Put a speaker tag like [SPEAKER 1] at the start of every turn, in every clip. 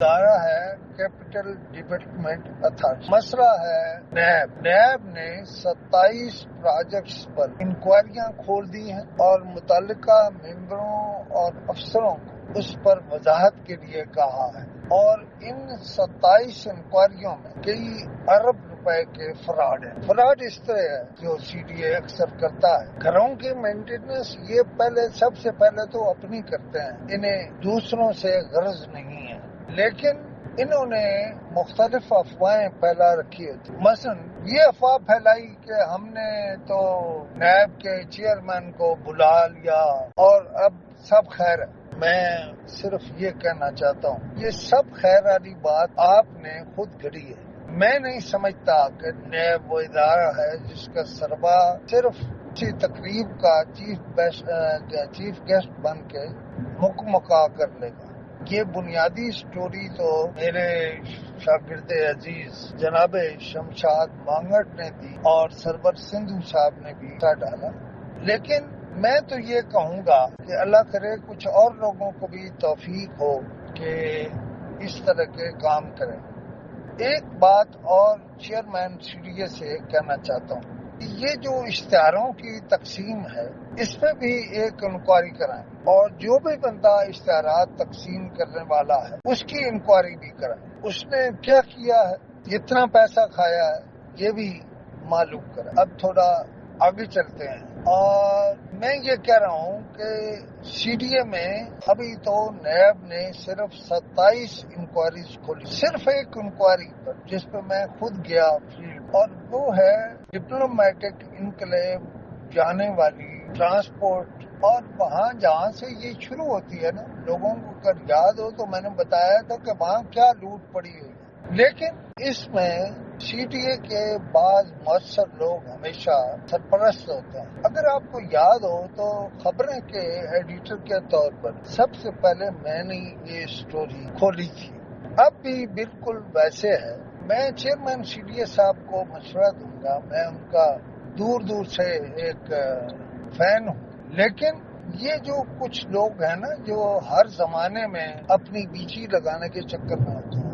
[SPEAKER 1] ادارہ ہے capital development authority, مسئلہ ہے نیب نے 27 پروجیکٹس پر انکوائریاں کھول دی ہیں اور متعلقہ ممبروں اور افسروں کو اس پر وضاحت کے لیے کہا ہے، اور ان 27 انکوائریوں میں کئی ارب روپے کے فراڈ ہیں۔ فراڈ اس طرح ہے جو سی ڈی اے اکثر کرتا ہے، گھروں کی مینٹیننس یہ سب سے پہلے تو اپنی کرتے ہیں، انہیں دوسروں سے غرض نہیں ہے، لیکن انہوں نے مختلف افواہیں پھیلا رکھی ہوتی۔ مثلا یہ افواہ پھیلائی کہ ہم نے تو نیب کے چیئرمین کو بلا لیا اور اب سب خیر ہے۔ میں صرف یہ کہنا چاہتا ہوں یہ سب خیر والی بات آپ نے خود گھڑی ہے۔ میں نہیں سمجھتا کہ نیب وہ ادارہ ہے جس کا سربراہ صرف کسی تقریب کا چیف گیسٹ بن کے مکا کر لے گا۔ یہ بنیادی سٹوری تو میرے شاگرد عزیز جناب شمشاد مانگٹ نے دی اور سرور سندھو صاحب نے بھی ڈالا، لیکن میں تو یہ کہوں گا کہ اللہ کرے کچھ اور لوگوں کو بھی توفیق ہو کہ اس طرح کے کام کریں۔ ایک بات اور چیئرمین سی ڈی اے سے کہنا چاہتا ہوں، یہ جو اشتہاروں کی تقسیم ہے اس پہ بھی ایک انکوائری کرائیں، اور جو بھی بندہ اشتہارات تقسیم کرنے والا ہے اس کی انکوائری بھی کرائیں، اس نے کیا کیا ہے، اتنا پیسہ کھایا ہے، یہ بھی معلوم کریں۔ اب تھوڑا آگے چلتے ہیں، اور میں یہ کہہ رہا ہوں کہ سی ڈی اے میں ابھی تو نیب نے صرف 27 انکوائریز کھولی، صرف ایک انکوائری پر جس پہ میں خود گیا فیلڈ، اور وہ ہے ڈپلومیٹک انکلیو جانے والی ٹرانسپورٹ، اور وہاں جہاں سے یہ شروع ہوتی ہے نا، لوگوں کو اگر یاد ہو تو میں نے بتایا تھا کہ وہاں کیا لوٹ پڑی ہوئی ہے، لیکن اس میں سی ڈی اے کے بعض مؤثر لوگ ہمیشہ سرپرست ہوتے ہیں۔ اگر آپ کو یاد ہو تو خبریں کے ایڈیٹر کے طور پر سب سے پہلے میں نے یہ سٹوری کھولی تھی، اب بھی بالکل ویسے ہے۔ میں چیئرمین سی ڈی اے صاحب کو مشورہ دوں گا، میں ان کا دور دور سے ایک فین ہوں، لیکن یہ جو کچھ لوگ ہیں نا جو ہر زمانے میں اپنی بیچی لگانے کے چکر میں ہوتے ہیں،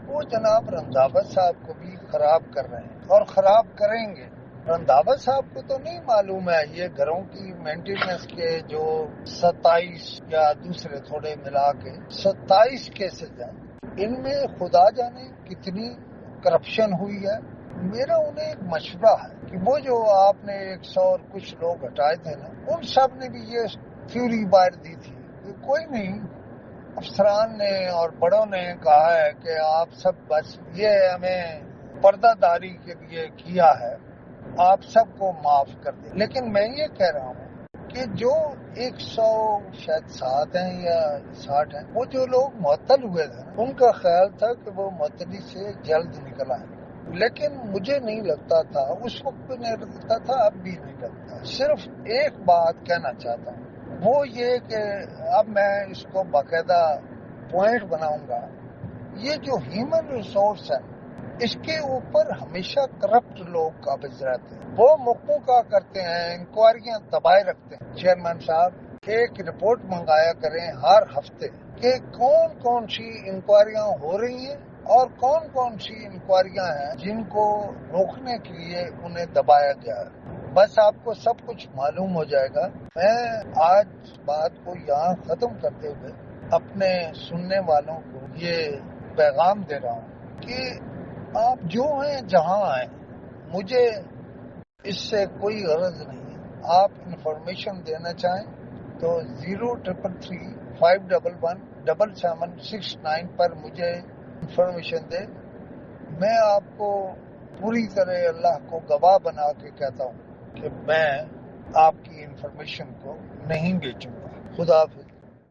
[SPEAKER 1] وہ جناب رنداوت صاحب کو بھی خراب کر رہے ہیں اور خراب کریں گے۔ رنداوت صاحب کو تو نہیں معلوم ہے یہ گھروں کی مینٹیننس کے جو 27 یا دوسرے تھوڑے ملا کے 27 کیسز ہیں، ان میں خدا جانے کتنی کرپشن ہوئی ہے۔ میرا انہیں ایک مشورہ ہے کہ وہ جو آپ نے 100 اور کچھ لوگ ہٹائے تھے نا، ان سب نے بھی یہ تھیوری باہر دی تھی کہ کوئی نہیں، افسران نے اور بڑوں نے کہا ہے کہ آپ سب بس یہ ہمیں پردہ داری کے لیے کیا ہے، آپ سب کو معاف کر دیں، لیکن میں یہ کہہ رہا ہوں کہ جو 107 ہیں یا 60 ہیں، وہ جو لوگ معطل ہوئے تھے ان کا خیال تھا کہ وہ معطلی سے جلد نکل آئیں، لیکن مجھے نہیں لگتا تھا، اس وقت بھی نہیں لگتا تھا، اب بھی نہیں لگتا۔ صرف ایک بات کہنا چاہتا ہوں، وہ یہ کہ اب میں اس کو باقاعدہ پوائنٹ بناؤں گا، یہ جو ہیومن ریسورس ہے اس کے اوپر ہمیشہ کرپٹ لوگ قابض رہتے ہیں، وہ موقعوں کا کرتے ہیں، انکوائریاں دبائے رکھتے ہیں۔ چیئرمین صاحب ایک رپورٹ منگایا کریں ہر ہفتے کہ کون کون سی انکوائریاں ہو رہی ہیں اور کون کون سی انکوائریاں ہیں جن کو روکنے کے لیے انہیں دبایا گیا ہے، بس آپ کو سب کچھ معلوم ہو جائے گا۔ میں آج بات کو یہاں ختم کرتے ہوئے اپنے سننے والوں کو یہ پیغام دے رہا ہوں کہ آپ جو ہیں جہاں ہیں، مجھے اس سے کوئی غرض نہیں ہے۔ آپ انفارمیشن دینا چاہیں تو 0335117769 پر مجھے انفارمیشن دیں، میں آپ کو پوری طرح اللہ کو گواہ بنا کے کہتا ہوں کہ میں آپ کی انفارمیشن کو نہیں بیچوں گا۔ خدا حافظ۔